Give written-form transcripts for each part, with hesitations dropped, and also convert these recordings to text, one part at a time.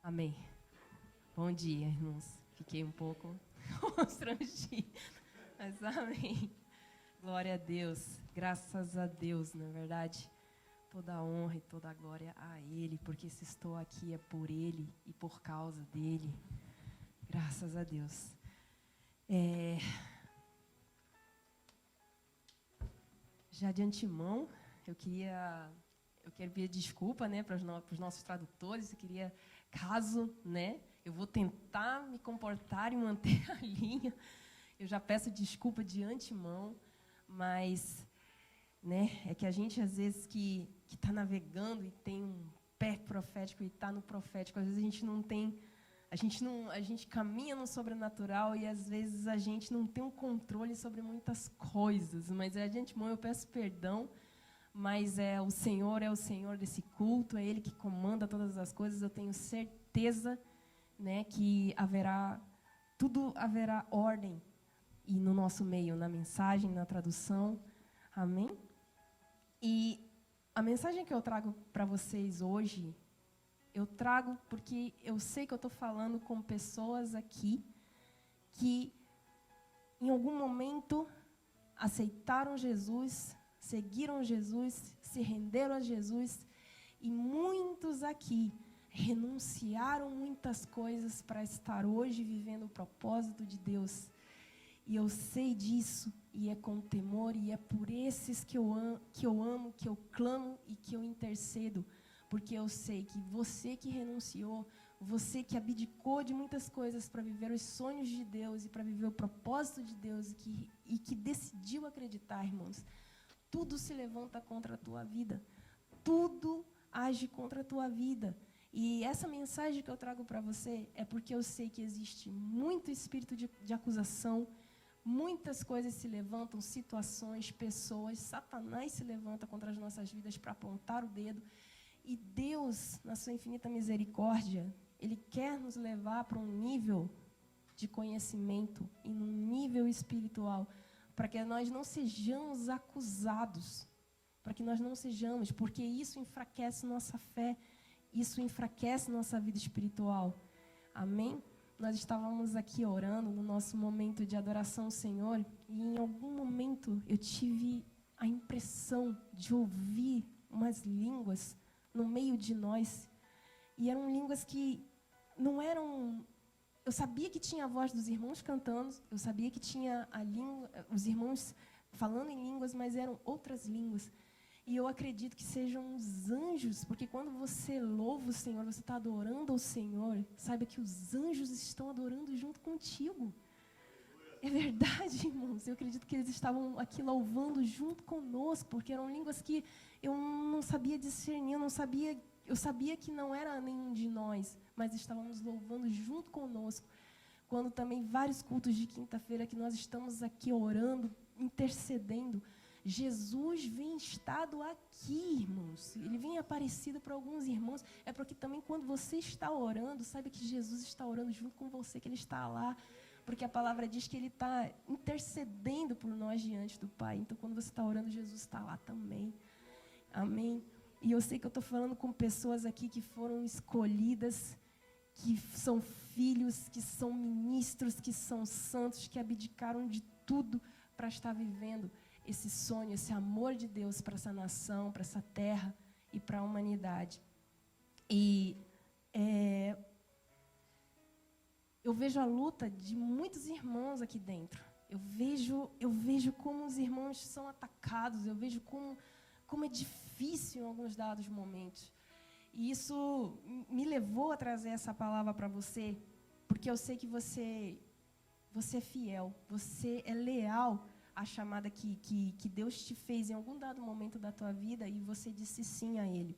Amém. Bom dia, irmãos. Fiquei um pouco constrangida, mas amém. Glória a Deus. Graças a Deus, na verdade. Toda a honra e toda a glória a Ele, porque se estou aqui é por Ele e por causa dEle. Graças a Deus. Já de antemão, eu quero pedir desculpa, né, para os nossos tradutores. Eu queria, caso, né, eu vou tentar me comportar e manter a linha. Eu já peço desculpa de antemão, mas, né, é que a gente às vezes que está navegando e tem um pé profético e está no profético, às vezes a gente não tem, a gente caminha no sobrenatural e às vezes a gente não tem um controle sobre muitas coisas. Mas de antemão eu peço perdão. Mas é o Senhor desse culto, é Ele que comanda todas as coisas. Eu tenho certeza, né, que tudo haverá ordem e no nosso meio, na mensagem, na tradução. Amém? E a mensagem que eu trago para vocês hoje, eu trago porque eu sei que eu estou falando com pessoas aqui que em algum momento aceitaram Jesus, seguiram Jesus, se renderam a Jesus, e muitos aqui renunciaram muitas coisas para estar hoje vivendo o propósito de Deus. E eu sei disso, e é com temor, e é por esses que eu amo, que eu clamo e que eu intercedo, porque eu sei que você que renunciou, você que abdicou de muitas coisas para viver os sonhos de Deus e para viver o propósito de Deus e que decidiu acreditar, irmãos, tudo se levanta contra a tua vida. Tudo age contra a tua vida. E essa mensagem que eu trago para você é porque eu sei que existe muito espírito de acusação, muitas coisas se levantam, situações, pessoas, Satanás se levanta contra as nossas vidas para apontar o dedo. E Deus, na sua infinita misericórdia, Ele quer nos levar para um nível de conhecimento e num nível espiritual, para que nós não sejamos acusados, para que nós não sejamos, porque isso enfraquece nossa fé, isso enfraquece nossa vida espiritual. Amém? Nós estávamos aqui orando no nosso momento de adoração ao Senhor, e em algum momento eu tive a impressão de ouvir umas línguas no meio de nós, e eram línguas que não eram... Eu sabia que tinha a voz dos irmãos cantando, eu sabia que tinha os irmãos falando em línguas, mas eram outras línguas. E eu acredito que sejam os anjos, porque quando você louva o Senhor, você está adorando ao Senhor, saiba que os anjos estão adorando junto contigo. É verdade, irmãos. Eu acredito que eles estavam aqui louvando junto conosco, porque eram línguas que eu não sabia discernir, eu sabia que não era nenhum de nós, mas estávamos louvando junto conosco. Quando também vários cultos de quinta-feira que nós estamos aqui orando, intercedendo, Jesus vem estado aqui, irmãos. Ele vem aparecido para alguns irmãos. É porque também quando você está orando, saiba que Jesus está orando junto com você, que Ele está lá. Porque a palavra diz que Ele está intercedendo por nós diante do Pai. Então, quando você está orando, Jesus está lá também. Amém? E eu sei que eu estou falando com pessoas aqui que foram escolhidas, que são filhos, que são ministros, que são santos, que abdicaram de tudo para estar vivendo esse sonho, esse amor de Deus para essa nação, para essa terra e para a humanidade. E eu vejo a luta de muitos irmãos aqui dentro. Eu vejo como os irmãos são atacados, eu vejo como é difícil em alguns dados momentos. E isso me levou a trazer essa palavra para você, porque eu sei que você é fiel, você é leal à chamada que Deus te fez em algum dado momento da tua vida e você disse sim a Ele.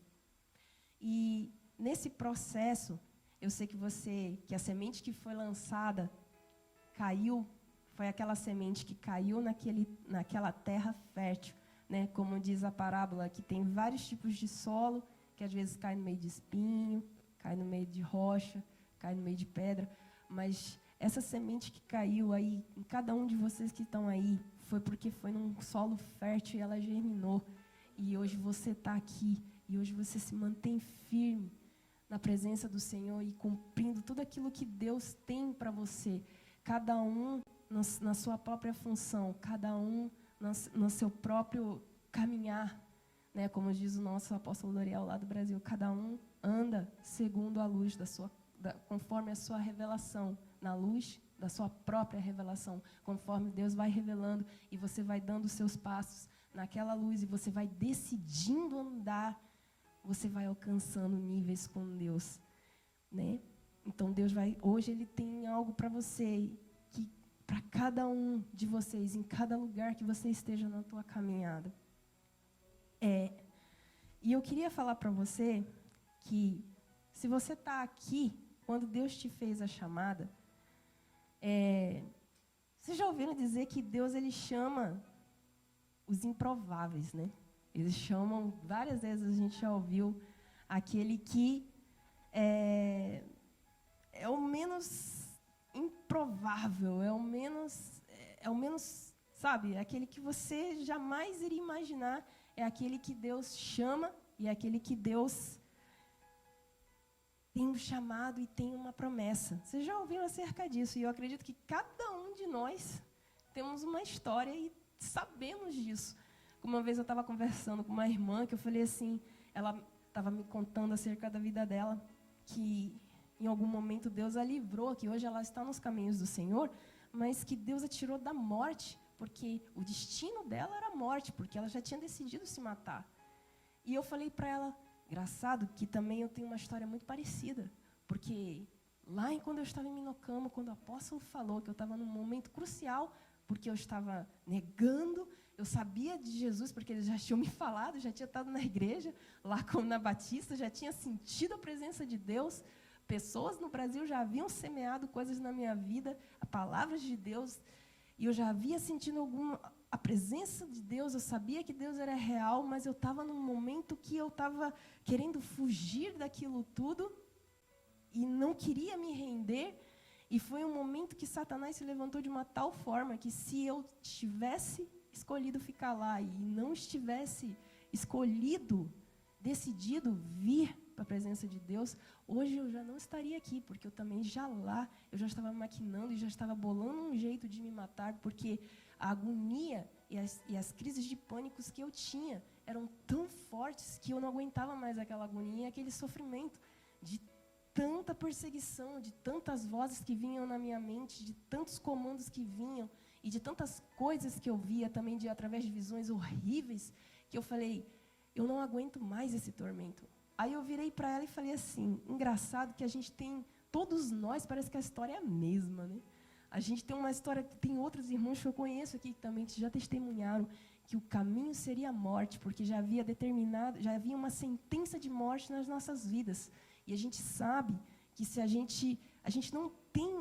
E nesse processo, eu sei que a semente que foi lançada caiu, foi aquela semente que caiu naquela terra fértil, né? Como diz a parábola, que tem vários tipos de solo, que às vezes cai no meio de espinho, cai no meio de rocha, cai no meio de pedra, mas essa semente que caiu aí, em cada um de vocês que estão aí, foi porque foi num solo fértil e ela germinou. E hoje você está aqui, e hoje você se mantém firme na presença do Senhor e cumprindo tudo aquilo que Deus tem para você. Cada um na sua própria função, cada um no seu próprio caminhar, né? Como diz o nosso apóstolo Doriel lá do Brasil, cada um anda segundo a luz conforme a sua revelação, na luz da sua própria revelação, conforme Deus vai revelando e você vai dando os seus passos naquela luz e você vai decidindo andar, você vai alcançando níveis com Deus, né? Então Deus hoje Ele tem algo para você, que para cada um de vocês, em cada lugar que você esteja na tua caminhada. E eu queria falar para você que se você está aqui, quando Deus te fez a chamada, vocês já ouviram dizer que Deus ele chama os improváveis, né? Eles chamam, várias vezes a gente já ouviu, aquele que é o menos improvável, é o menos, sabe, aquele que você jamais iria imaginar, é aquele que Deus chama e é aquele que Deus tem um chamado e tem uma promessa. Vocês já ouviram acerca disso, e eu acredito que cada um de nós temos uma história e sabemos disso. Uma vez eu estava conversando com uma irmã, que eu falei assim, ela estava me contando acerca da vida dela, que em algum momento Deus a livrou, que hoje ela está nos caminhos do Senhor, mas que Deus a tirou da morte, porque o destino dela era a morte, porque ela já tinha decidido se matar. E eu falei para ela, engraçado que também eu tenho uma história muito parecida, porque lá quando eu estava em Minocamo, quando o apóstolo falou que eu estava num momento crucial, porque eu estava negando, eu sabia de Jesus, porque eles já tinham me falado, já tinha estado na igreja, lá como na Batista, já tinha sentido a presença de Deus, pessoas no Brasil já haviam semeado coisas na minha vida, palavras de Deus, e eu já havia sentido a presença de Deus, eu sabia que Deus era real, mas eu estava num momento que eu estava querendo fugir daquilo tudo e não queria me render, e foi um momento que Satanás se levantou de uma tal forma que se eu tivesse escolhido ficar lá e não estivesse escolhido, decidido vir para a presença de Deus, hoje eu já não estaria aqui, porque eu também eu já estava maquinando e já estava bolando um jeito de me matar, porque a agonia e as crises de pânicos que eu tinha eram tão fortes que eu não aguentava mais aquela agonia e aquele sofrimento de tanta perseguição, de tantas vozes que vinham na minha mente, de tantos comandos que vinham e de tantas coisas que eu via também através de visões horríveis, que eu falei, eu não aguento mais esse tormento. Aí eu virei para ela e falei assim, engraçado que a gente tem, todos nós, parece que a história é a mesma, né? A gente tem uma história, tem outros irmãos que eu conheço aqui também, que já testemunharam que o caminho seria a morte, porque já havia uma sentença de morte nas nossas vidas. E a gente sabe que se a gente não tem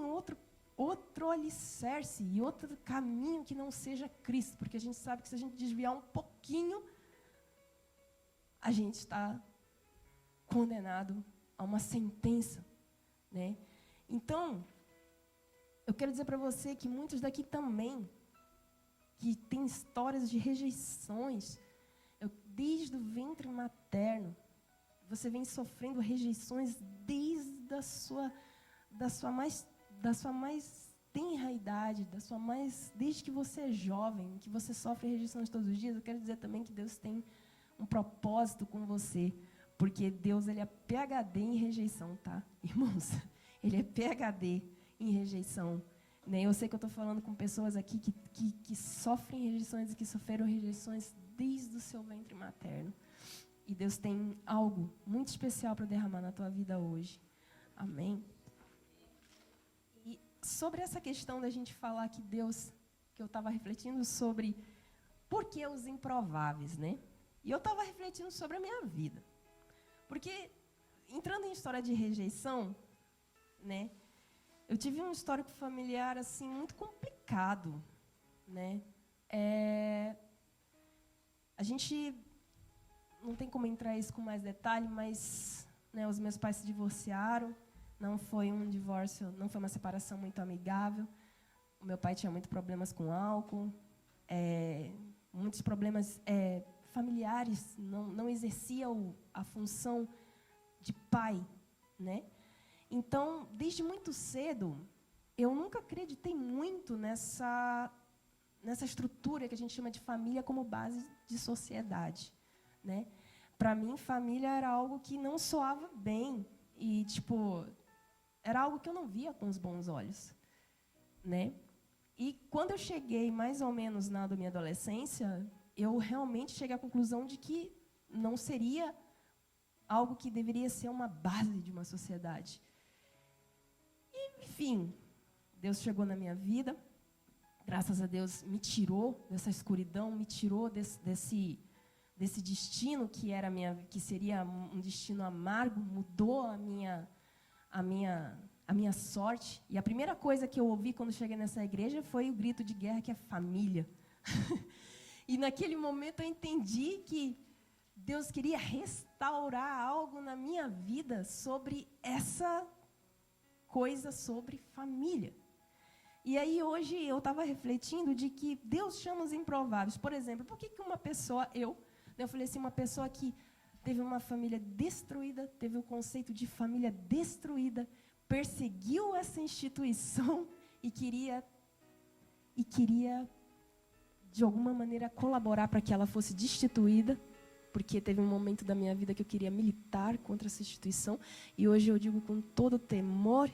outro alicerce e outro caminho que não seja Cristo, porque a gente sabe que se a gente desviar um pouquinho, a gente está condenado a uma sentença, né? Então, eu quero dizer para você que muitos daqui também, que têm histórias de rejeições, desde o ventre materno, você vem sofrendo rejeições desde da sua mais tenra idade, desde que você é jovem, que você sofre rejeições todos os dias. Eu quero dizer também que Deus tem um propósito com você, porque Deus ele é PhD em rejeição, tá, irmãos? Ele é PhD em rejeição. Né? Eu sei que eu estou falando com pessoas aqui que sofrem rejeições e que sofreram rejeições desde o seu ventre materno. E Deus tem algo muito especial para derramar na tua vida hoje. Amém? E sobre essa questão da gente falar que eu estava refletindo sobre por que os improváveis, né? E eu estava refletindo sobre a minha vida. Porque, entrando em história de rejeição, né? Eu tive um histórico familiar, assim, muito complicado, né? A gente não tem como entrar isso com mais detalhe, mas né, os meus pais se divorciaram, não foi um divórcio, não foi uma separação muito amigável. O meu pai tinha muitos problemas com álcool, muitos problemas familiares, não exercia a função de pai, né? Então, desde muito cedo, eu nunca acreditei muito nessa estrutura que a gente chama de família como base de sociedade, né? Para mim, família era algo que não soava bem e, tipo, era algo que eu não via com os bons olhos, né? E quando eu cheguei mais ou menos na minha adolescência, eu realmente cheguei à conclusão de que não seria algo que deveria ser uma base de uma sociedade. E, enfim, Deus chegou na minha vida, graças a Deus me tirou dessa escuridão, me tirou desse destino que seria um destino amargo, mudou a minha sorte. E a primeira coisa que eu ouvi quando cheguei nessa igreja foi o grito de guerra, que é família. E naquele momento eu entendi que Deus queria restaurar algo na minha vida sobre essa coisa sobre família. E aí hoje eu estava refletindo de que Deus chama os improváveis. Por exemplo, por que uma pessoa, eu falei assim, uma pessoa que teve uma família destruída, teve o conceito de família destruída, perseguiu essa instituição e queria de alguma maneira colaborar para que ela fosse destituída, porque teve um momento da minha vida que eu queria militar contra essa instituição, e hoje eu digo com todo temor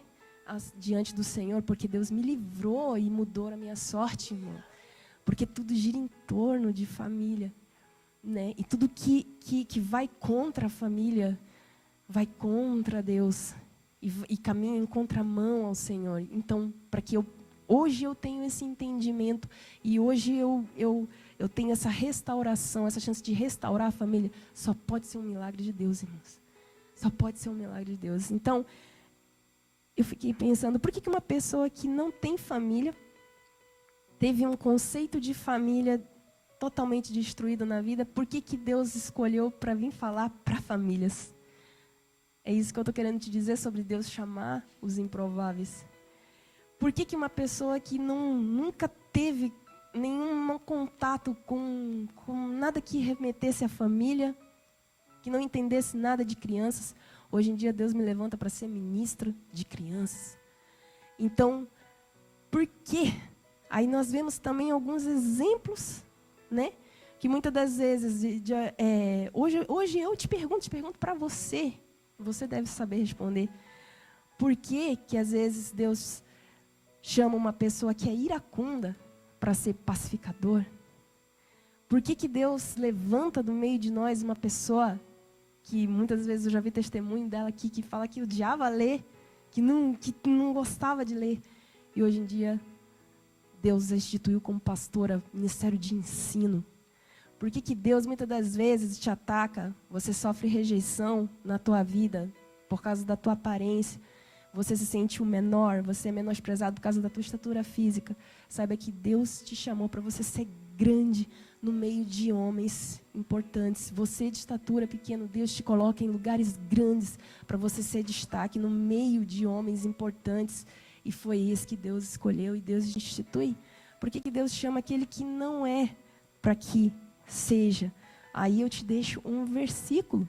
diante do Senhor, porque Deus me livrou e mudou a minha sorte, irmão. Porque tudo gira em torno de família, né? E tudo que vai contra a família, vai contra Deus e caminha em contramão ao Senhor. Então, para que hoje eu tenho esse entendimento e hoje eu tenho essa restauração, essa chance de restaurar a família, só pode ser um milagre de Deus, irmãos. Só pode ser um milagre de Deus. Então, eu fiquei pensando, por que uma pessoa que não tem família, teve um conceito de família totalmente destruído na vida, por que Deus escolheu para vir falar para famílias? É isso que eu estou querendo te dizer sobre Deus chamar os improváveis. Por que uma pessoa que nunca teve nenhum contato com nada que remetesse à família, que não entendesse nada de crianças, hoje em dia Deus me levanta para ser ministra de crianças. Então, por quê? Aí nós vemos também alguns exemplos, né? Que muitas das vezes, hoje eu te pergunto para você, você deve saber responder. Por que às vezes Deus chama uma pessoa que é iracunda para ser pacificador? Por que Deus levanta do meio de nós uma pessoa que muitas vezes eu já vi testemunho dela aqui, que fala que odiava ler, que não gostava de ler. E hoje em dia, Deus a instituiu como pastora, ministério de ensino. Por que Deus muitas das vezes te ataca, você sofre rejeição na tua vida, por causa da tua aparência, você se sente o menor, você é menosprezado por causa da tua estatura física. Saiba que Deus te chamou para você ser grande no meio de homens importantes. Você de estatura pequena, Deus te coloca em lugares grandes para você ser destaque no meio de homens importantes. E foi esse que Deus escolheu e Deus institui. Por que Deus chama aquele que não é para que seja? Aí eu te deixo um versículo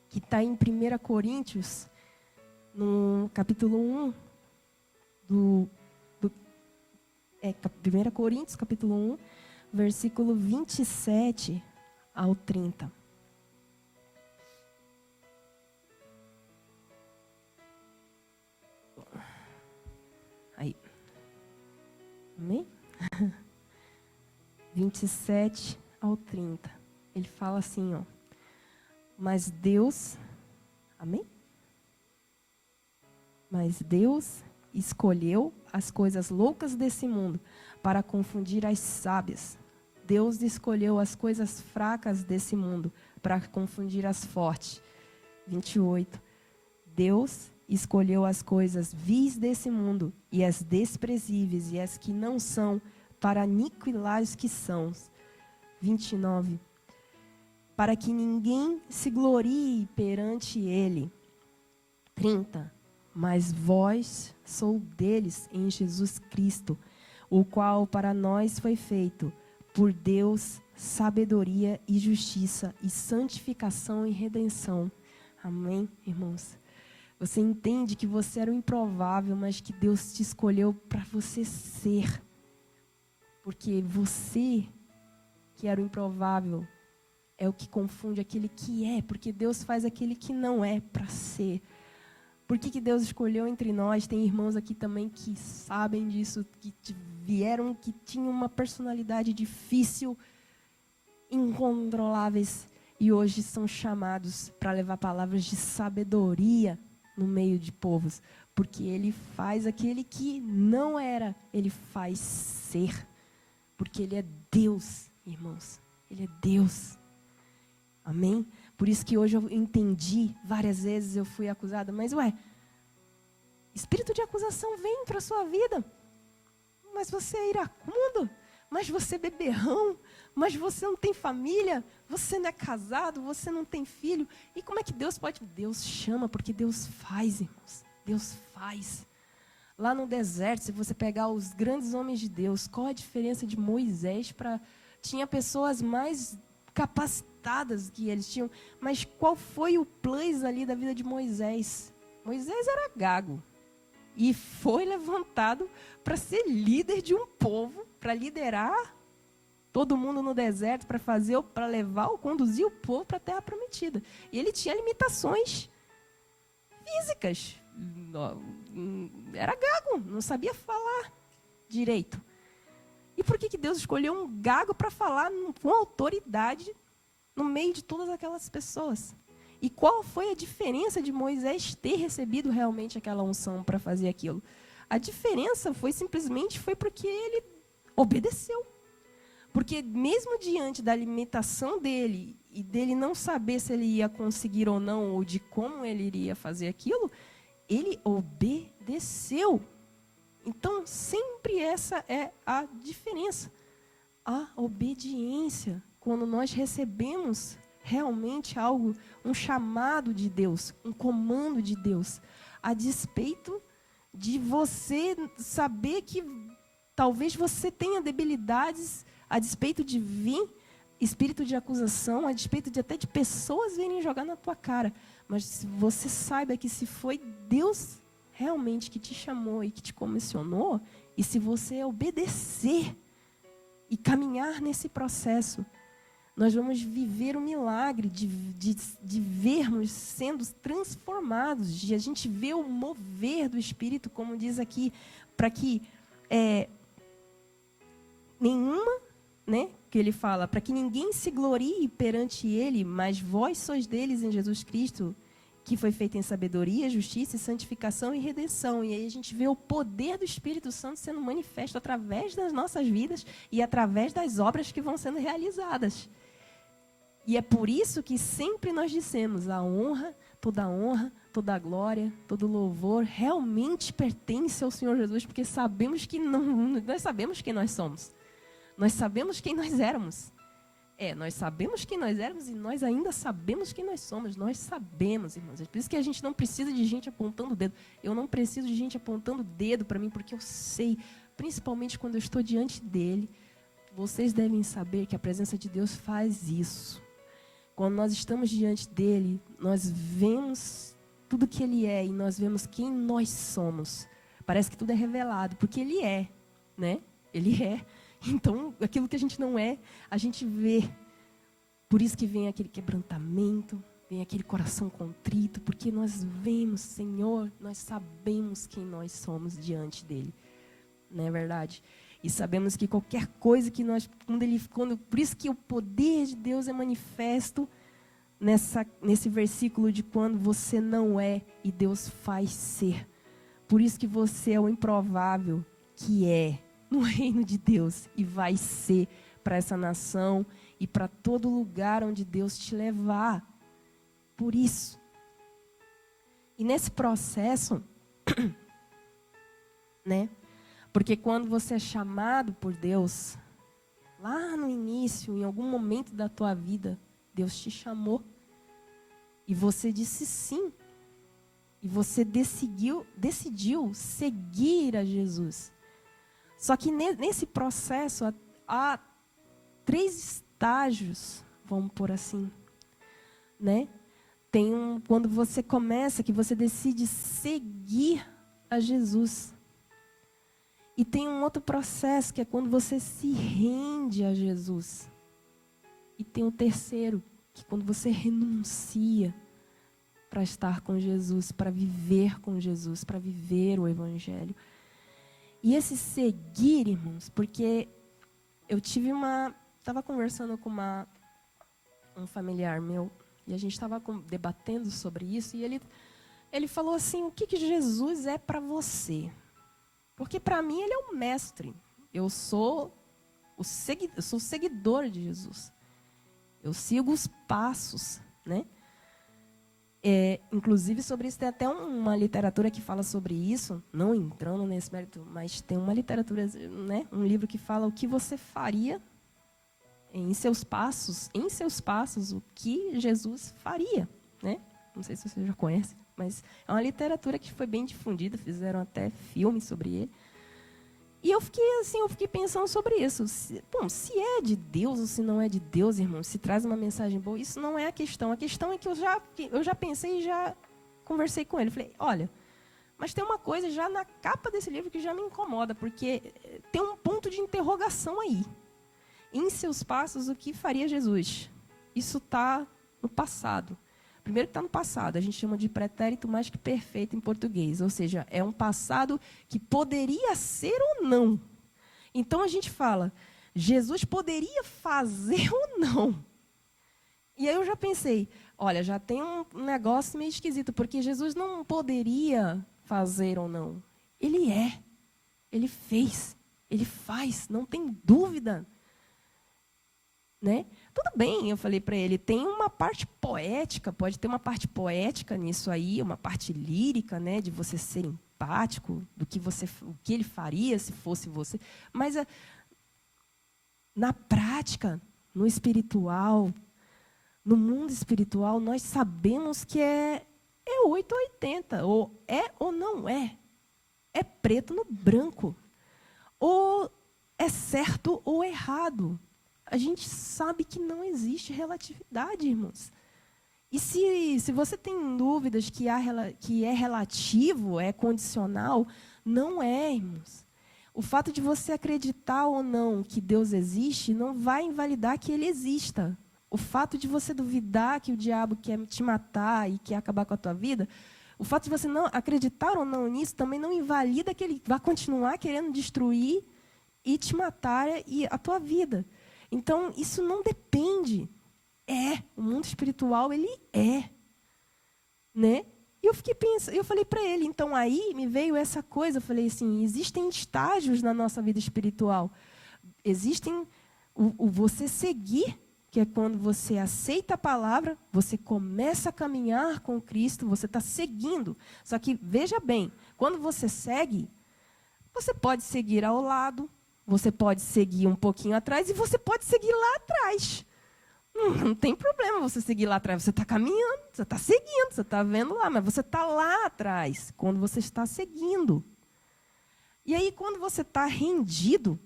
que está em 1 Coríntios, no capítulo 1, 1 Coríntios, capítulo 1, versículo 27 ao 30. Aí. Amém? 27 ao 30. Ele fala assim, ó. Mas Deus... Amém? Mas Deus escolheu as coisas loucas desse mundo para confundir as sábias. Deus escolheu as coisas fracas desse mundo para confundir as fortes. 28. Deus escolheu as coisas vis desse mundo e as desprezíveis e as que não são para aniquilar os que são. 29. Para que ninguém se glorie perante ele. 30. Mas vós sois deles em Jesus Cristo, o qual para nós foi feito por Deus sabedoria e justiça e santificação e redenção. Amém, irmãos? Você entende que você era o improvável, mas que Deus te escolheu para você ser. Porque você, que era o improvável, é o que confunde aquele que é. Porque Deus faz aquele que não é para ser. Por que Deus escolheu entre nós? Tem irmãos aqui também que sabem disso, que vieram, que tinham uma personalidade difícil, incontroláveis, e hoje são chamados para levar palavras de sabedoria no meio de povos, porque Ele faz aquele que não era, Ele faz ser, porque Ele é Deus, irmãos, Ele é Deus, amém? Por isso que hoje eu entendi, várias vezes eu fui acusada, mas espírito de acusação vem para a sua vida, mas você é iracundo, mas você é beberrão, mas você não tem família, você não é casado, você não tem filho. E como é que Deus pode? Deus chama, porque Deus faz, irmãos. Deus faz. Lá no deserto, se você pegar os grandes homens de Deus, qual a diferença de Moisés para... Tinha pessoas mais capacitadas que eles tinham, mas qual foi o plus ali da vida de Moisés? Moisés era gago. E foi levantado para ser líder de um povo, para liderar todo mundo no deserto, para levar ou conduzir o povo para a terra prometida. E ele tinha limitações físicas. Era gago, não sabia falar direito. E por que Deus escolheu um gago para falar com autoridade no meio de todas aquelas pessoas? E qual foi a diferença de Moisés ter recebido realmente aquela unção para fazer aquilo? A diferença foi porque ele obedeceu. Porque mesmo diante da limitação dele e dele não saber se ele ia conseguir ou não, ou de como ele iria fazer aquilo, ele obedeceu. Então, sempre essa é a diferença. A obediência, quando nós recebemos realmente algo, um chamado de Deus, um comando de Deus, a despeito de você saber que talvez você tenha debilidades, a despeito de vir espírito de acusação, a despeito de até de pessoas virem jogar na tua cara, mas se você saiba que se foi Deus realmente que te chamou e que te comissionou, e se você obedecer e caminhar nesse processo, nós vamos viver o milagre de vermos sendo transformados, de a gente ver o mover do Espírito, como diz aqui, para que que ele fala, para que ninguém se glorie perante ele, mas vós sois deles em Jesus Cristo, que foi feito em sabedoria, justiça, santificação e redenção. E aí a gente vê o poder do Espírito Santo sendo manifesto através das nossas vidas e através das obras que vão sendo realizadas. E é por isso que sempre nós dissemos, a honra, toda a glória, todo louvor realmente pertence ao Senhor Jesus, porque sabemos que nós sabemos quem nós somos. Nós sabemos quem nós éramos. Nós sabemos quem nós éramos e nós ainda sabemos quem nós somos. Nós sabemos, irmãos. É por isso que a gente não precisa de gente apontando o dedo. Eu não preciso de gente apontando o dedo para mim, porque eu sei, principalmente quando eu estou diante dele, vocês devem saber que a presença de Deus faz isso. Quando nós estamos diante dele, nós vemos tudo que ele é e nós vemos quem nós somos. Parece que tudo é revelado, porque ele é, né? Ele é. Então, aquilo que a gente não é, a gente vê. Por isso que vem aquele quebrantamento, vem aquele coração contrito, porque nós vemos, Senhor, nós sabemos quem nós somos diante dele. Não é verdade? E sabemos que qualquer coisa que nós... por isso que o poder de Deus é manifesto nesse versículo de quando você não é e Deus faz ser. Por isso que você é o improvável que é no reino de Deus e vai ser para essa nação e para todo lugar onde Deus te levar. Por isso. E nesse processo, né? Porque quando você é chamado por Deus, lá no início, em algum momento da tua vida, Deus te chamou e você disse sim. E você decidiu seguir a Jesus. Só que nesse processo há 3 estágios, vamos por assim, né? quando você começa, que você decide seguir a Jesus. E tem um outro processo, que é quando você se rende a Jesus. E tem o terceiro, que é quando você renuncia para estar com Jesus, para viver com Jesus, para viver o Evangelho. E esse seguir, irmãos, porque eu estava conversando com um familiar meu, e a gente estava debatendo sobre isso, e ele falou assim, o que Jesus é para você? Porque para mim ele é o mestre. Eu sou seguidor de Jesus. Eu sigo os passos, né? Inclusive, sobre isso, tem até uma literatura que fala sobre isso, não entrando nesse mérito, mas tem uma literatura, né, um livro que fala o que você faria em seus passos, o que Jesus faria, né? Não sei se você já conhece, mas é uma literatura que foi bem difundida, fizeram até filme sobre ele. E eu fiquei pensando sobre isso. Se é de Deus ou se não é de Deus, irmão, se traz uma mensagem boa, isso não é a questão. A questão é que eu já pensei e já conversei com ele. Falei, olha, mas tem uma coisa já na capa desse livro que já me incomoda, porque tem um ponto de interrogação aí. Em seus passos, o que faria Jesus? Isso está no passado. Primeiro que está no passado, a gente chama de pretérito mais que perfeito em português. Ou seja, é um passado que poderia ser ou não. Então a gente fala, Jesus poderia fazer ou não. E aí eu já pensei, olha, já tem um negócio meio esquisito, porque Jesus não poderia fazer ou não. Ele é, ele fez, ele faz, não tem dúvida. Né? Tudo bem, eu falei para ele, tem uma parte poética, pode ter uma parte poética nisso aí, uma parte lírica, né, de você ser empático, o que ele faria se fosse você. Mas na prática, no espiritual, no mundo espiritual, nós sabemos que é 8 ou 80, ou é ou não é. É preto no branco. Ou é certo ou errado. A gente sabe que não existe relatividade, irmãos. E se você tem dúvidas que é relativo, é condicional, não é, irmãos. O fato de você acreditar ou não que Deus existe não vai invalidar que Ele exista. O fato de você duvidar que o diabo quer te matar e quer acabar com a tua vida, o fato de você não acreditar ou não nisso também não invalida que Ele vai continuar querendo destruir e te matar e a tua vida. Então, isso não depende. O mundo espiritual, ele é. Né? E eu fiquei pensando, eu falei para ele, então aí me veio essa coisa, eu falei assim, existem estágios na nossa vida espiritual. Existem o você seguir, que é quando você aceita a palavra, você começa a caminhar com Cristo, você está seguindo. Só que, veja bem, quando você segue, você pode seguir ao lado, você pode seguir um pouquinho atrás e você pode seguir lá atrás. Não tem problema você seguir lá atrás. Você está caminhando, você está seguindo, você está vendo lá, mas você está lá atrás, quando você está seguindo. E aí, quando você está rendido,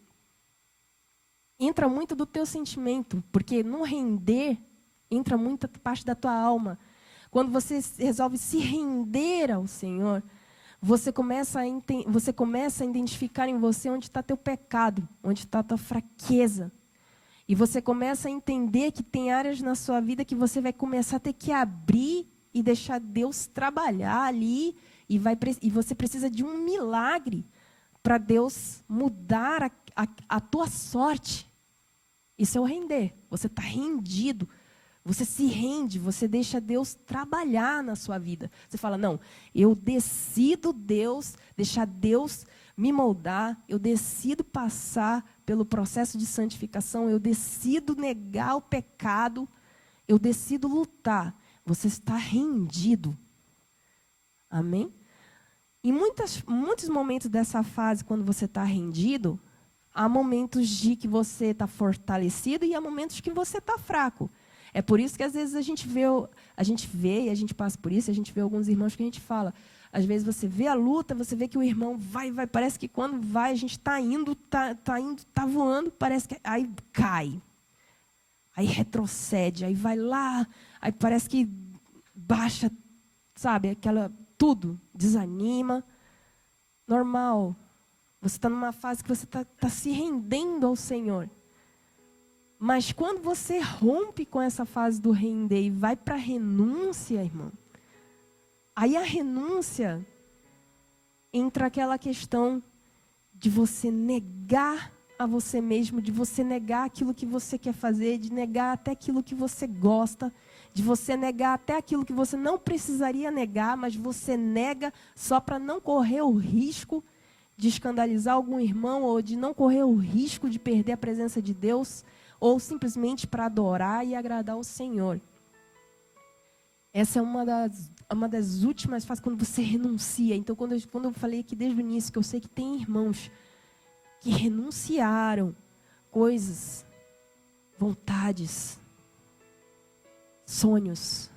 entra muito do teu sentimento, porque no render, entra muita parte da tua alma. Quando você resolve se render ao Senhor, você começa a identificar em você onde está teu pecado, onde está a tua fraqueza. E você começa a entender que tem áreas na sua vida que você vai começar a ter que abrir e deixar Deus trabalhar ali. E você precisa de um milagre para Deus mudar a tua sorte. Isso é o render. Você está rendido. Você se rende, você deixa Deus trabalhar na sua vida. Você fala, não, eu decido deixar Deus me moldar, eu decido passar pelo processo de santificação, eu decido negar o pecado, eu decido lutar. Você está rendido. Amém? Em muitos momentos dessa fase, quando você está rendido, há momentos de que você está fortalecido e há momentos que você está fraco. É por isso que, às vezes, a gente vê e a gente passa por isso, a gente vê alguns irmãos que a gente fala. Às vezes, você vê a luta, você vê que o irmão vai, parece que quando vai, a gente está indo, está voando, parece que aí cai. Aí retrocede, aí vai lá, aí parece que baixa, sabe, tudo, desanima. Normal. Você está numa fase que você está se rendendo ao Senhor. Mas quando você rompe com essa fase do render e vai para a renúncia, irmão, aí a renúncia entra aquela questão de você negar a você mesmo, de você negar aquilo que você quer fazer, de negar até aquilo que você gosta, de você negar até aquilo que você não precisaria negar, mas você nega só para não correr o risco de escandalizar algum irmão, ou de não correr o risco de perder a presença de Deus, ou simplesmente para adorar e agradar o Senhor. Essa é uma das últimas fases, quando você renuncia. Então, quando eu falei aqui desde o início, que eu sei que tem irmãos que renunciaram coisas, vontades, sonhos.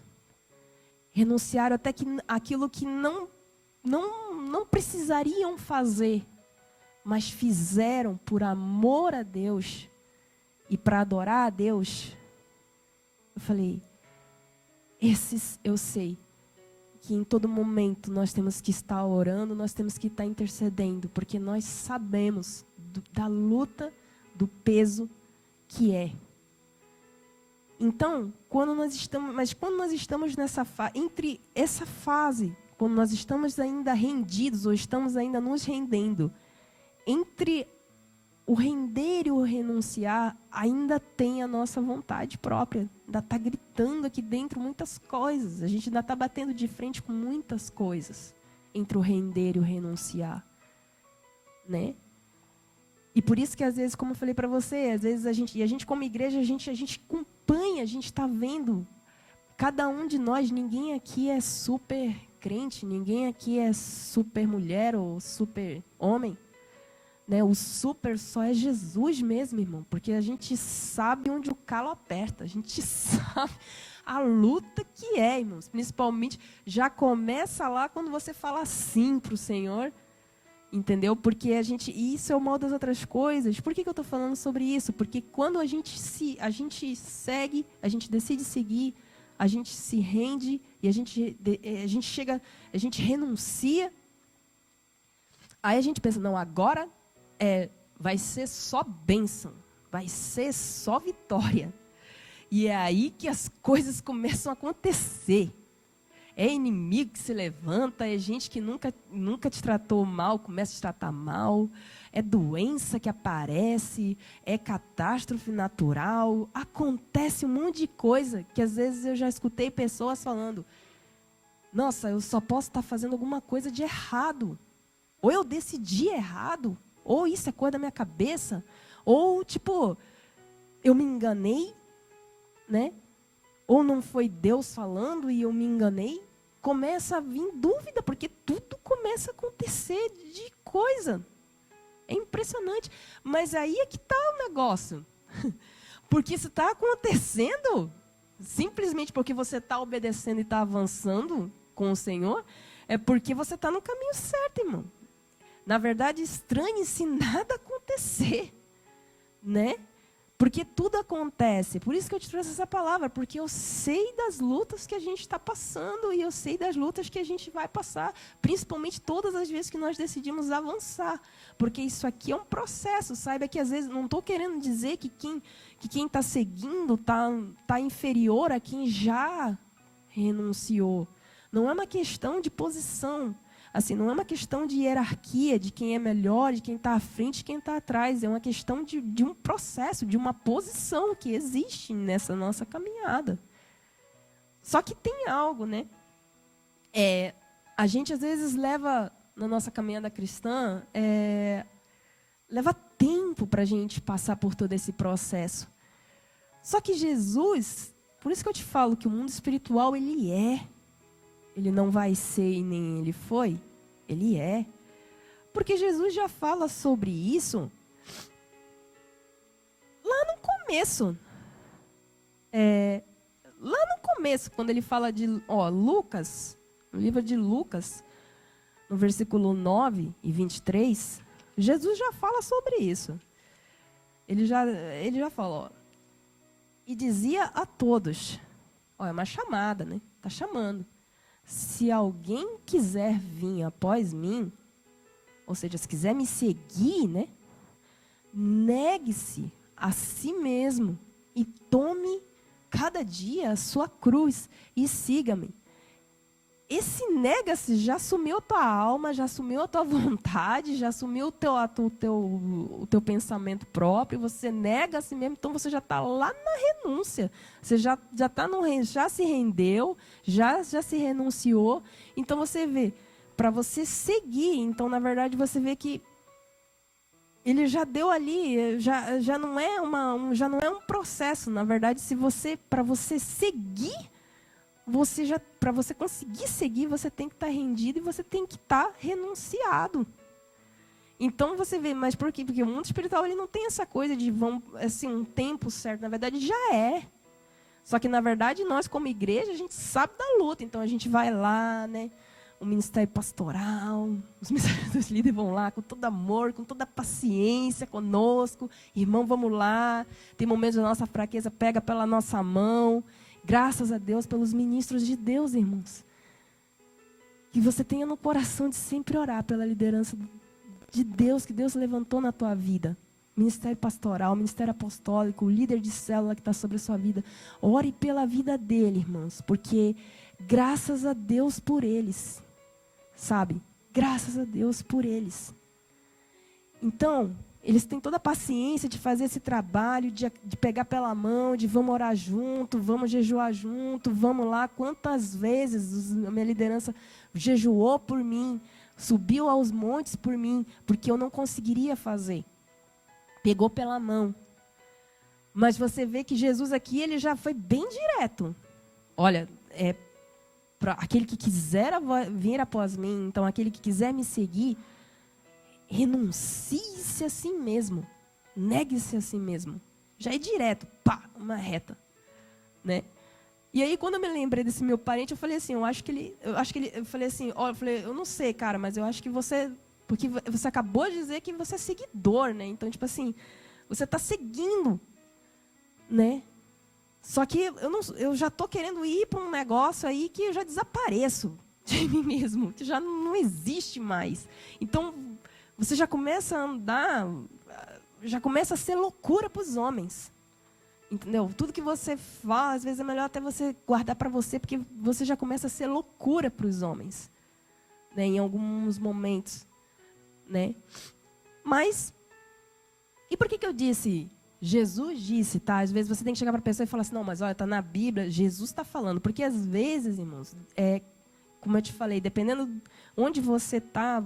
Renunciaram até aquilo que não precisariam fazer, mas fizeram por amor a Deus e para adorar a Deus. Eu falei, esses eu sei que em todo momento nós temos que estar orando, nós temos que estar intercedendo, porque nós sabemos da luta, do peso que é. Então, quando nós estamos nessa entre essa fase, quando nós estamos ainda rendidos, ou estamos ainda nos rendendo, entre o render e o renunciar, ainda tem a nossa vontade própria, ainda está gritando aqui dentro muitas coisas, a gente ainda está batendo de frente com muitas coisas, entre o render e o renunciar, né? E por isso que às vezes, como eu falei para você, às vezes a gente como igreja, a gente acompanha, a gente está vendo, cada um de nós, ninguém aqui é super crente, ninguém aqui é super mulher ou super homem, né? O super só é Jesus mesmo, irmão, porque a gente sabe onde o calo aperta, a gente sabe a luta que é, irmãos, principalmente já começa lá quando você fala sim para o Senhor. Entendeu? Porque isso é uma das outras coisas. Por que eu estou falando sobre isso? Porque quando a gente segue, a gente decide seguir, a gente se rende e a gente renuncia. Aí a gente pensa, não, agora vai ser só bênção, vai ser só vitória. E é aí que as coisas começam a acontecer. É inimigo que se levanta, é gente que nunca te tratou mal, começa a te tratar mal, é doença que aparece, é catástrofe natural, acontece um monte de coisa que às vezes eu já escutei pessoas falando, nossa, eu só posso estar fazendo alguma coisa de errado, ou eu decidi errado, ou isso é coisa da minha cabeça, ou tipo, eu me enganei, né? Ou não foi Deus falando e eu me enganei, começa a vir dúvida, porque tudo começa a acontecer de coisa. É impressionante. Mas aí é que está o negócio. Porque isso está acontecendo, simplesmente porque você está obedecendo e está avançando com o Senhor, é porque você está no caminho certo, irmão. Na verdade, estranhe se nada acontecer, né? Porque tudo acontece. Por isso que eu te trouxe essa palavra. Porque eu sei das lutas que a gente está passando. E eu sei das lutas que a gente vai passar. Principalmente todas as vezes que nós decidimos avançar. Porque isso aqui é um processo. Saiba que às vezes, não estou querendo dizer que quem está seguindo tá inferior a quem já renunciou. Não é uma questão de posição. Assim, não é uma questão de hierarquia, de quem é melhor, de quem está à frente, de quem está atrás. É uma questão de um processo, de uma posição que existe nessa nossa caminhada. Só que tem algo, né? A gente, às vezes, leva, na nossa caminhada cristã, leva tempo para a gente passar por todo esse processo. Só que Jesus, por isso que eu te falo que o mundo espiritual, ele não vai ser e nem ele foi, ele é. Porque Jesus já fala sobre isso lá no começo. Lá no começo, quando ele fala de Lucas, no livro de Lucas, no versículo 9 e 23, Jesus já fala sobre isso. Ele já fala, e dizia a todos, Ó, é uma chamada, né? Está chamando. Se alguém quiser vir após mim, ou seja, se quiser me seguir, né? Negue-se a si mesmo e tome cada dia a sua cruz e siga-me. Esse nega-se já assumiu a tua alma, já assumiu a tua vontade, já assumiu o teu pensamento próprio, você nega a si mesmo, então você já está lá na renúncia. Você já se rendeu, já se renunciou. Então você vê, para você seguir, então na verdade você vê que ele já deu ali, já não é um processo. Na verdade, para você seguir, para você conseguir seguir, você tem que estar rendido e você tem que estar renunciado. Então você vê, mas por quê? Porque o mundo espiritual ele não tem essa coisa de um tempo certo. Na verdade, já é. Só que na verdade nós como igreja a gente sabe da luta. Então a gente vai lá, né? O ministério pastoral, os ministérios dos líderes vão lá com todo amor, com toda paciência conosco. Irmão, vamos lá. Tem momentos da nossa fraqueza, pega pela nossa mão. Graças a Deus pelos ministros de Deus, irmãos. Que você tenha no coração de sempre orar pela liderança de Deus, que Deus levantou na tua vida. Ministério pastoral, ministério apostólico, o líder de célula que está sobre a sua vida. Ore pela vida dele, irmãos, porque graças a Deus por eles, sabe? Graças a Deus por eles. Então, eles têm toda a paciência de fazer esse trabalho, de pegar pela mão, de vamos orar junto, vamos jejuar junto, vamos lá. Quantas vezes a minha liderança jejuou por mim, subiu aos montes por mim, porque eu não conseguiria fazer. Pegou pela mão. Mas você vê que Jesus aqui, ele já foi bem direto. Olha, para aquele que quiser vir após mim, então aquele que quiser me seguir, renuncie-se a si mesmo. Negue-se a si mesmo. Já é direto, pá, uma reta, né? E aí quando eu me lembrei desse meu parente, eu falei assim, eu falei assim, eu não sei, cara, mas eu acho que porque você acabou de dizer que você é seguidor, né? Então, tipo assim, você está seguindo, né? Só que eu já estou querendo ir para um negócio aí que eu já desapareço de mim mesmo, que já não existe mais. Então, você já começa a andar, já começa a ser loucura para os homens. Entendeu? Tudo que você fala, às vezes é melhor até você guardar para você, porque você já começa a ser loucura para os homens, né? Em alguns momentos, né? Mas, e por que eu disse? Jesus disse, tá? Às vezes você tem que chegar para a pessoa e falar assim, não, mas olha, está na Bíblia, Jesus está falando. Porque às vezes, irmãos, como eu te falei, dependendo onde você está,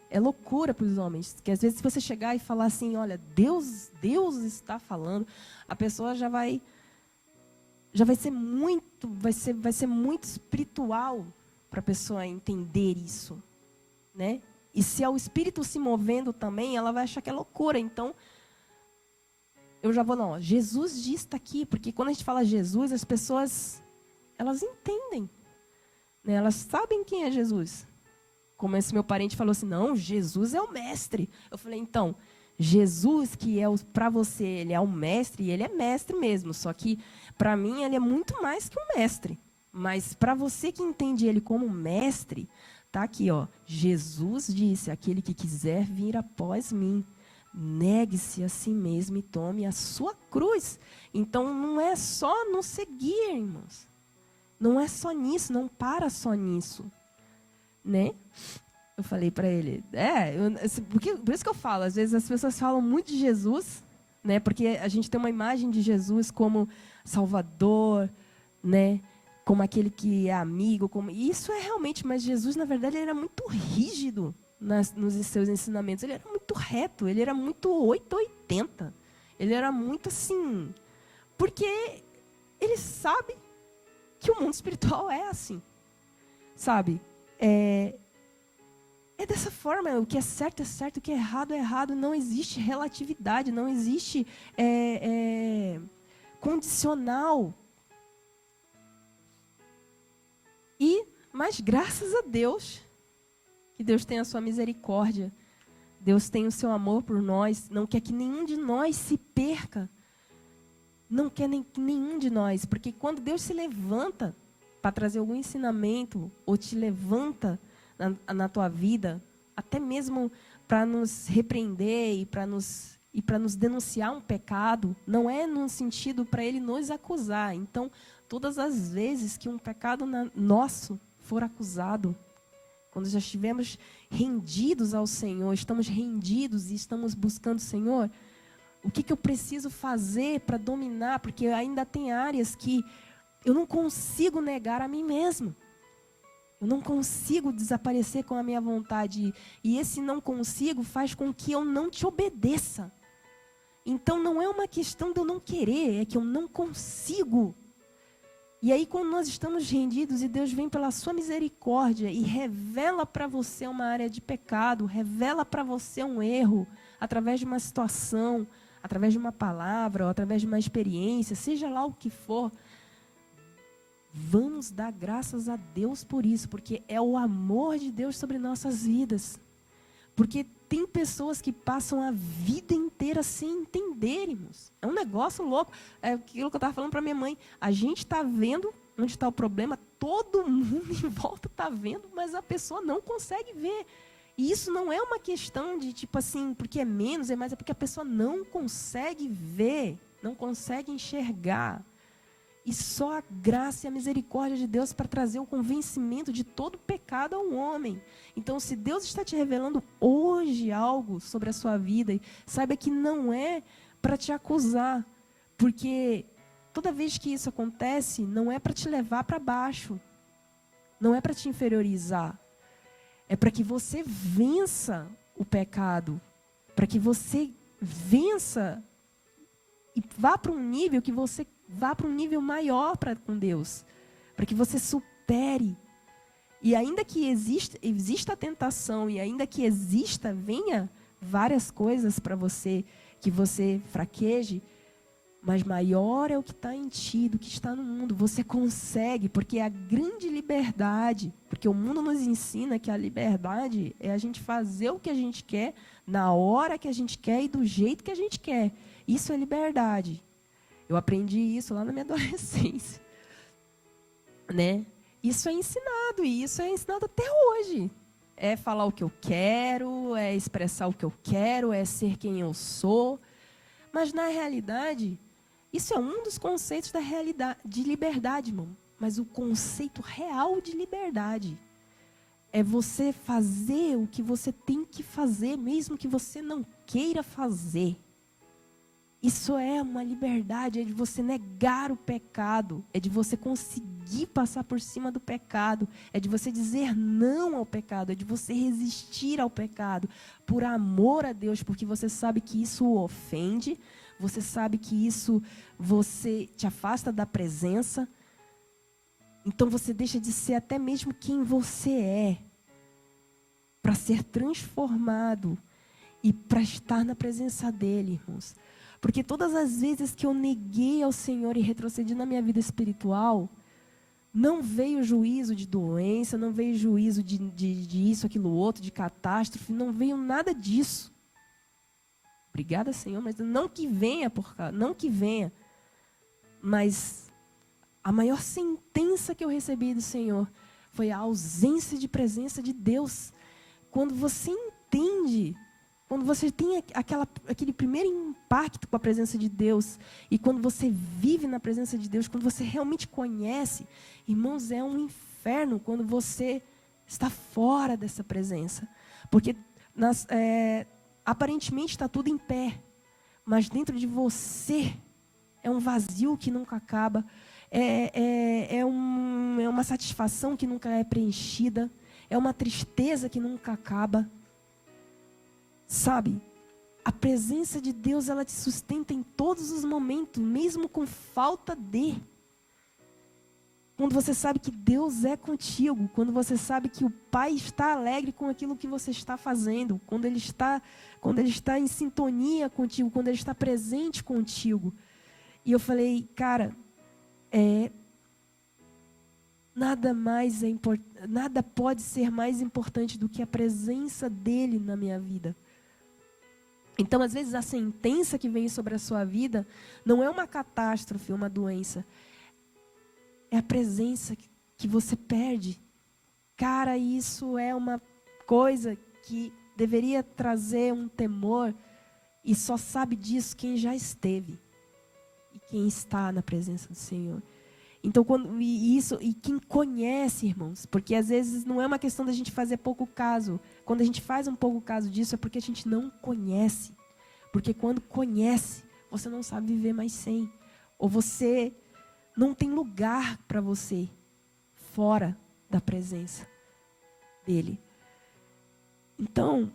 é loucura para os homens. Que às vezes se você chegar e falar assim, olha, Deus está falando, a pessoa já vai ser muito espiritual para a pessoa entender isso, né? E se é o Espírito se movendo também, ela vai achar que é loucura. Então, eu já vou, não, Jesus diz está aqui, porque quando a gente fala Jesus, as pessoas, elas entendem, né? Elas sabem quem é Jesus. Como esse meu parente falou assim, não, Jesus é o mestre. Eu falei, então, Jesus que para você, ele é o mestre, e ele é mestre mesmo, só que para mim ele é muito mais que um mestre. Mas para você que entende ele como mestre, tá aqui, ó, Jesus disse, aquele que quiser vir após mim, negue-se a si mesmo e tome a sua cruz. Então não é só nos seguir, irmãos. Não é só nisso, não para só nisso. Né? Eu falei para ele, por isso que eu falo, às vezes as pessoas falam muito de Jesus, né? Porque a gente tem uma imagem de Jesus como Salvador, né? Como aquele que é amigo, e isso é realmente, mas Jesus na verdade ele era muito rígido nos seus ensinamentos, ele era muito reto, ele era muito 880, ele era muito assim, porque ele sabe que o mundo espiritual é assim, sabe? É dessa forma, o que é certo, o que é errado, não existe relatividade, não existe condicional. Mas graças a Deus, que Deus tem a sua misericórdia, Deus tem o seu amor por nós, não quer que nenhum de nós se perca, não quer nenhum de nós, porque quando Deus se levanta para trazer algum ensinamento, ou te levanta na tua vida, até mesmo para nos repreender e para nos denunciar um pecado, não é num sentido para Ele nos acusar. Então, todas as vezes que um pecado nosso for acusado, quando já estivermos rendidos ao Senhor, estamos rendidos e estamos buscando o Senhor, o que eu preciso fazer para dominar? Porque ainda tem áreas que eu não consigo negar a mim mesmo. Eu não consigo desaparecer com a minha vontade. E esse não consigo faz com que eu não te obedeça. Então, não é uma questão de eu não querer, é que eu não consigo. E aí, quando nós estamos rendidos e Deus vem pela sua misericórdia e revela para você uma área de pecado, revela para você um erro, através de uma situação, através de uma palavra, ou através de uma experiência, seja lá o que for, vamos dar graças a Deus por isso, porque é o amor de Deus sobre nossas vidas. Porque tem pessoas que passam a vida inteira sem entender, irmãos. É um negócio louco. É aquilo que eu estava falando para minha mãe. A gente está vendo onde está o problema, todo mundo em volta está vendo, mas a pessoa não consegue ver. E isso não é uma questão de, tipo assim, porque é menos, é mais, é porque a pessoa não consegue ver, não consegue enxergar. E só a graça e a misericórdia de Deus para trazer o convencimento de todo pecado ao homem. Então, se Deus está te revelando hoje algo sobre a sua vida, saiba que não é para te acusar. Porque toda vez que isso acontece, não é para te levar para baixo. Não é para te inferiorizar. É para que você vença o pecado. Para que você vença e vá para um nível que você vá para um nível maior com Deus, para que você supere. E ainda que exista a tentação, e ainda que venha várias coisas para você, que você fraqueje, mas maior é o que está em ti do que está no mundo. Você consegue, porque é a grande liberdade, porque o mundo nos ensina que a liberdade é a gente fazer o que a gente quer, na hora que a gente quer e do jeito que a gente quer. Isso é liberdade. Eu aprendi isso lá na minha adolescência, né? Isso é ensinado, e isso é ensinado até hoje. É falar o que eu quero, é expressar o que eu quero, é ser quem eu sou. Mas, na realidade, isso é um dos conceitos da realidade, de liberdade, irmão. Mas o conceito real de liberdade é você fazer o que você tem que fazer, mesmo que você não queira fazer. Isso é uma liberdade, é de você negar o pecado, é de você conseguir passar por cima do pecado, é de você dizer não ao pecado, é de você resistir ao pecado, por amor a Deus, porque você sabe que isso o ofende, você sabe que isso você te afasta da presença, então você deixa de ser até mesmo quem você é, para ser transformado e para estar na presença dEle, irmãos. Porque todas as vezes que eu neguei ao Senhor e retrocedi na minha vida espiritual, não veio juízo de doença, não veio juízo de isso, aquilo, outro, de catástrofe, não veio nada disso. Obrigada, Senhor, mas não que venha, não que venha. Mas a maior sentença que eu recebi do Senhor foi a ausência de presença de Deus. Quando você entende, quando você tem aquele primeiro impacto com a presença de Deus, e quando você vive na presença de Deus, quando você realmente conhece, irmãos, é um inferno quando você está fora dessa presença. Porque aparentemente está tudo em pé, mas dentro de você é um vazio que nunca acaba, é uma satisfação que nunca é preenchida, é uma tristeza que nunca acaba. Sabe, a presença de Deus, ela te sustenta em todos os momentos, mesmo com falta de. Quando você sabe que Deus é contigo, quando você sabe que o Pai está alegre com aquilo que você está fazendo, quando Ele está em sintonia contigo, quando Ele está presente contigo. E eu falei, cara, nada pode ser mais importante do que a presença dEle na minha vida. Então, às vezes, a sentença que vem sobre a sua vida não é uma catástrofe, uma doença. É a presença que você perde. Cara, isso é uma coisa que deveria trazer um temor, e só sabe disso quem já esteve e quem está na presença do Senhor. Então, e quem conhece, irmãos, porque às vezes não é uma questão da gente fazer pouco caso. Quando a gente faz um pouco caso disso, é porque a gente não conhece. Porque quando conhece, você não sabe viver mais sem. Ou você não tem lugar para você fora da presença dele. Então,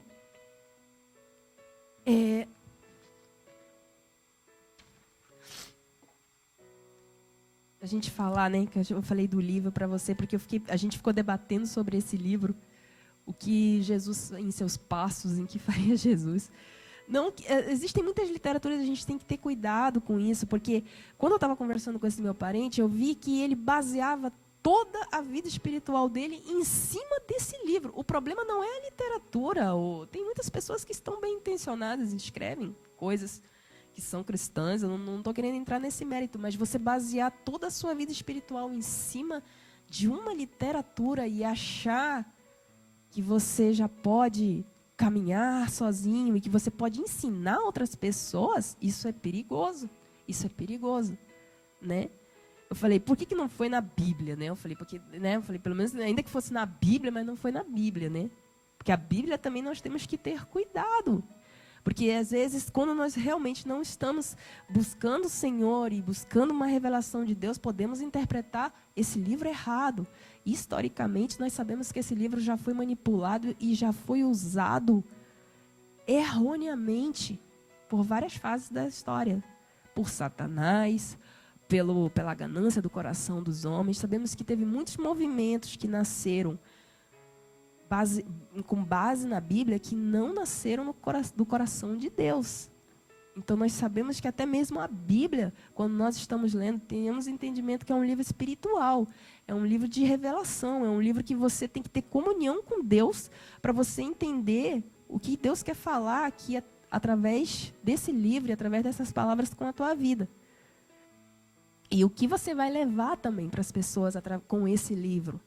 a gente falar, né, que eu falei do livro para você, porque a gente ficou debatendo sobre esse livro, o que Jesus, em seus passos, em que faria Jesus. Não, existem muitas literaturas, a gente tem que ter cuidado com isso, porque quando eu estava conversando com esse meu parente, eu vi que ele baseava toda a vida espiritual dele em cima desse livro. O problema não é a literatura. Tem muitas pessoas que estão bem intencionadas e escrevem coisas que são cristãs, eu não estou querendo entrar nesse mérito, mas você basear toda a sua vida espiritual em cima de uma literatura e achar que você já pode caminhar sozinho e que você pode ensinar outras pessoas, isso é perigoso. Isso é perigoso, né? Eu falei, por que não foi na Bíblia, né? Eu falei, pelo menos ainda que fosse na Bíblia, mas não foi na Bíblia, né? Porque a Bíblia também nós temos que ter cuidado. Porque, às vezes, quando nós realmente não estamos buscando o Senhor e buscando uma revelação de Deus, podemos interpretar esse livro errado. Historicamente, nós sabemos que esse livro já foi manipulado e já foi usado erroneamente por várias fases da história. Por Satanás, pela ganância do coração dos homens. Sabemos que teve muitos movimentos que nasceram com base na Bíblia, que não nasceram do coração de Deus. Então, nós sabemos que até mesmo a Bíblia, quando nós estamos lendo, temos entendimento que é um livro espiritual, é um livro de revelação, é um livro que você tem que ter comunhão com Deus para você entender o que Deus quer falar aqui através desse livro, através dessas palavras com a tua vida. E o que você vai levar também para as pessoas com esse livro,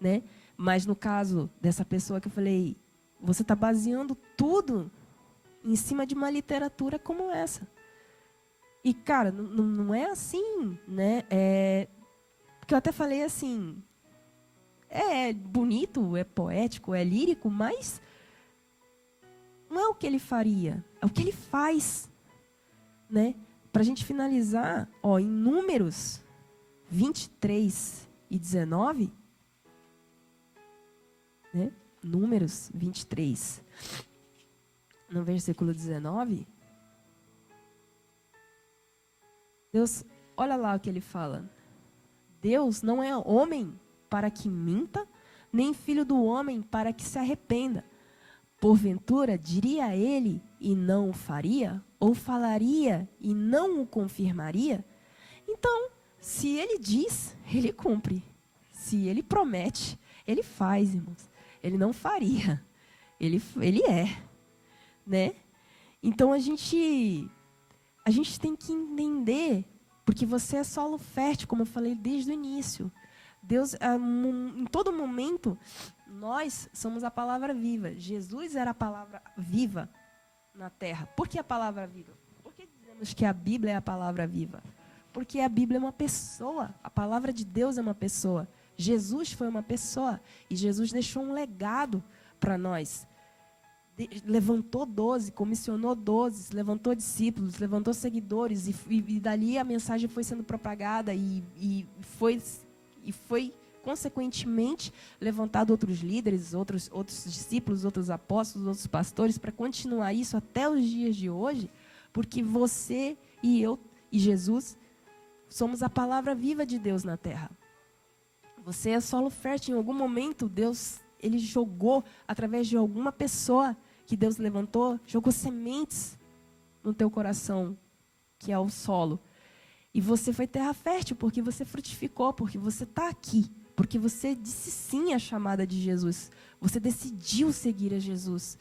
né? Mas no caso dessa pessoa que eu falei, você está baseando tudo em cima de uma literatura como essa. E, cara, não é assim, né? Porque eu até falei assim, é bonito, é poético, é lírico, mas não é o que ele faria, é o que ele faz, né? Para a gente finalizar, em Números 23 e 19... né? Números 23, no versículo 19, Deus, olha lá o que ele fala. Deus não é homem para que minta, nem filho do homem para que se arrependa. Porventura, diria ele e não o faria? Ou falaria e não o confirmaria? Então, se ele diz, ele cumpre. Se ele promete, ele faz, irmãos. Ele não faria. Ele é, né? Então, a gente tem que entender, porque você é solo fértil, como eu falei desde o início. Deus, em todo momento, nós somos a palavra viva. Jesus era a palavra viva na terra. Por que a palavra viva? Por que dizemos que a Bíblia é a palavra viva? Porque a Bíblia é uma pessoa. A palavra de Deus é uma pessoa. Jesus foi uma pessoa. E Jesus deixou um legado para nós. Levantou 12, comissionou 12, levantou discípulos, levantou seguidores. E dali a mensagem foi sendo propagada e foi consequentemente levantado outros líderes, outros discípulos, outros apóstolos, outros pastores, para continuar isso até os dias de hoje, porque você e eu e Jesus somos a palavra viva de Deus na terra. Você é solo fértil. Em algum momento, Deus, ele jogou, através de alguma pessoa que Deus levantou, jogou sementes no teu coração, que é o solo. E você foi terra fértil, porque você frutificou, porque você está aqui, porque você disse sim à chamada de Jesus. Você decidiu seguir a Jesus.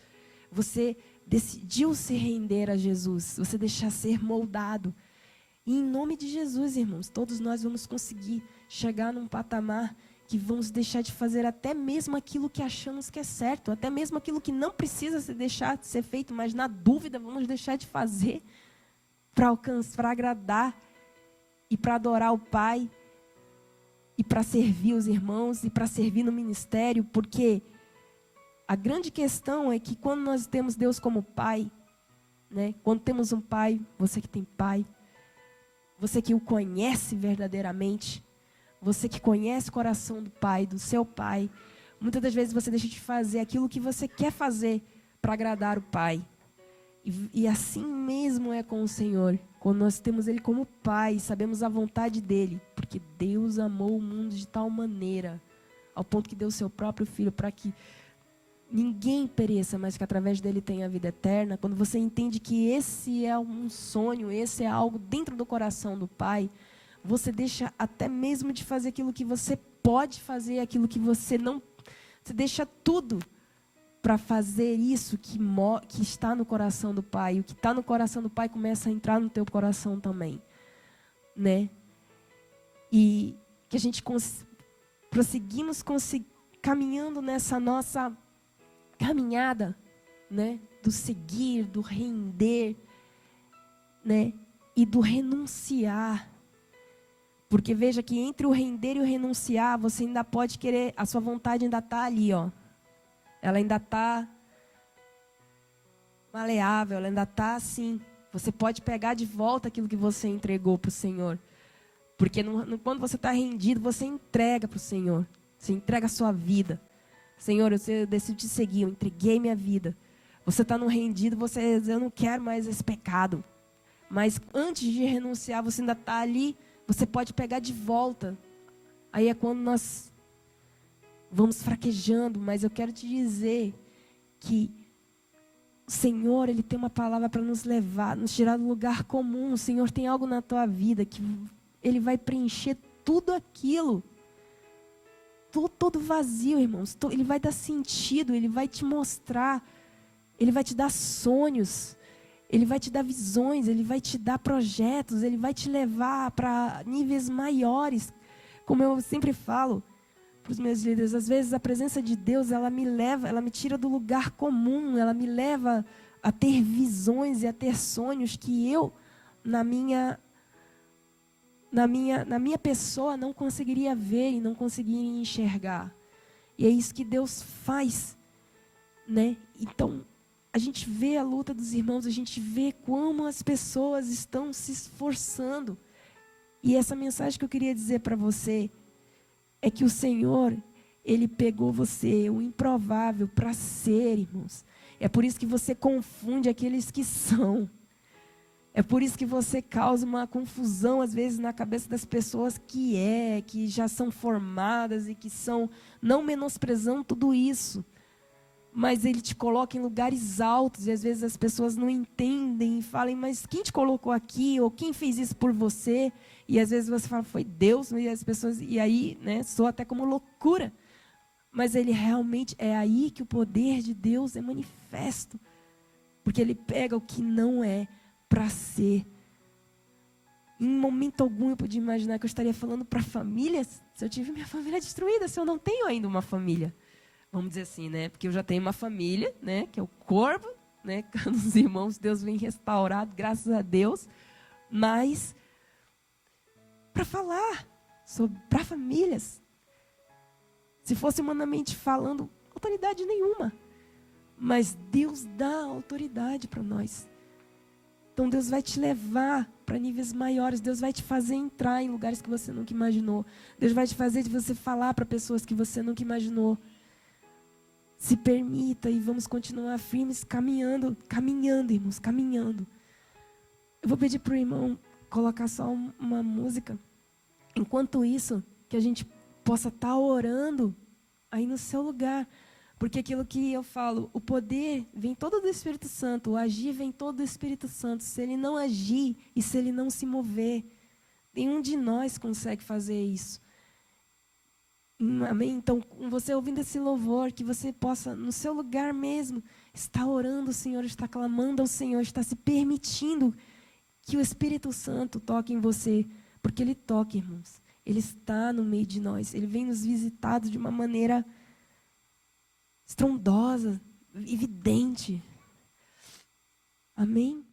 Você decidiu se render a Jesus, se você deixar ser moldado. E em nome de Jesus, irmãos, todos nós vamos conseguir chegar num patamar que vamos deixar de fazer até mesmo aquilo que achamos que é certo, até mesmo aquilo que não precisa se deixar de ser feito, mas na dúvida vamos deixar de fazer para alcançar, para agradar e para adorar o Pai e para servir os irmãos e para servir no ministério, porque a grande questão é que quando nós temos Deus como Pai, né? Quando temos um Pai, você que tem Pai, você que o conhece verdadeiramente, você que conhece o coração do Pai, do seu Pai, muitas das vezes você deixa de fazer aquilo que você quer fazer para agradar o Pai. E assim mesmo é com o Senhor. Quando nós temos Ele como Pai, sabemos a vontade dEle, porque Deus amou o mundo de tal maneira, ao ponto que deu o seu próprio Filho, para que ninguém pereça, mas que através dele tenha a vida eterna. Quando você entende que esse é um sonho, esse é algo dentro do coração do Pai, você deixa até mesmo de fazer aquilo que você pode fazer, aquilo que você não... Você deixa tudo para fazer isso que está no coração do Pai. E o que está no coração do Pai começa a entrar no teu coração também, né? E que a gente prosseguimos caminhando nessa nossa caminhada, né? Do seguir, do render, né? E do renunciar. Porque veja que entre o render e o renunciar, você ainda pode querer, a sua vontade ainda está ali, ó. Ela ainda está maleável, ela ainda está assim. Você pode pegar de volta aquilo que você entregou para o Senhor. Porque quando você está rendido, você entrega para o Senhor. Você entrega a sua vida. Senhor, eu decido te seguir, eu entreguei minha vida. Você está no rendido, eu não quero mais esse pecado. Mas antes de renunciar, você ainda está ali, você pode pegar de volta. Aí é quando nós vamos fraquejando, mas eu quero te dizer que o Senhor, Ele tem uma palavra para nos levar, nos tirar do lugar comum. O Senhor tem algo na tua vida que Ele vai preencher tudo aquilo. Todo vazio, irmãos. Ele vai dar sentido, Ele vai te mostrar, Ele vai te dar sonhos, Ele vai te dar visões, Ele vai te dar projetos, Ele vai te levar para níveis maiores. Como eu sempre falo para os meus líderes, às vezes a presença de Deus, ela me tira do lugar comum, ela me leva a ter visões e a ter sonhos que eu, na minha pessoa, não conseguiria ver e não conseguiria enxergar. E é isso que Deus faz, né? Então, a gente vê a luta dos irmãos, a gente vê como as pessoas estão se esforçando. E essa mensagem que eu queria dizer para você é que o Senhor, Ele pegou você, o improvável, para ser, irmãos. É por isso que você confunde aqueles que são. É por isso que você causa uma confusão, às vezes, na cabeça das pessoas que já são formadas e que são, não menosprezando tudo isso. Mas Ele te coloca em lugares altos e às vezes as pessoas não entendem e falam, mas quem te colocou aqui? Ou quem fez isso por você? E às vezes você fala, foi Deus, e as pessoas, e aí, né, soa até como loucura. Mas Ele realmente, é aí que o poder de Deus é manifesto. Porque Ele pega o que não é para ser. Em momento algum eu podia imaginar que eu estaria falando para famílias, se eu tive minha família destruída, se eu não tenho ainda uma família. Vamos dizer assim, né? Porque eu já tenho uma família, né? Que é o corpo, né? Os irmãos, Deus vem restaurado, graças a Deus. Mas, para falar para famílias, se fosse humanamente falando, autoridade nenhuma. Mas Deus dá autoridade para nós. Então Deus vai te levar para níveis maiores. Deus vai te fazer entrar em lugares que você nunca imaginou. Deus vai te fazer de você falar para pessoas que você nunca imaginou. Se permita e vamos continuar firmes, caminhando, irmãos, caminhando. Eu vou pedir para o irmão colocar só uma música. Enquanto isso, que a gente possa estar orando aí no seu lugar. Porque aquilo que eu falo, o poder vem todo do Espírito Santo, o agir vem todo do Espírito Santo. Se Ele não agir e se Ele não se mover, nenhum de nós consegue fazer isso. Amém? Então, com você ouvindo esse louvor, que você possa, no seu lugar mesmo, estar orando ao Senhor, estar clamando ao Senhor, estar se permitindo que o Espírito Santo toque em você. Porque Ele toca, irmãos. Ele está no meio de nós. Ele vem nos visitar de uma maneira estrondosa, evidente. Amém?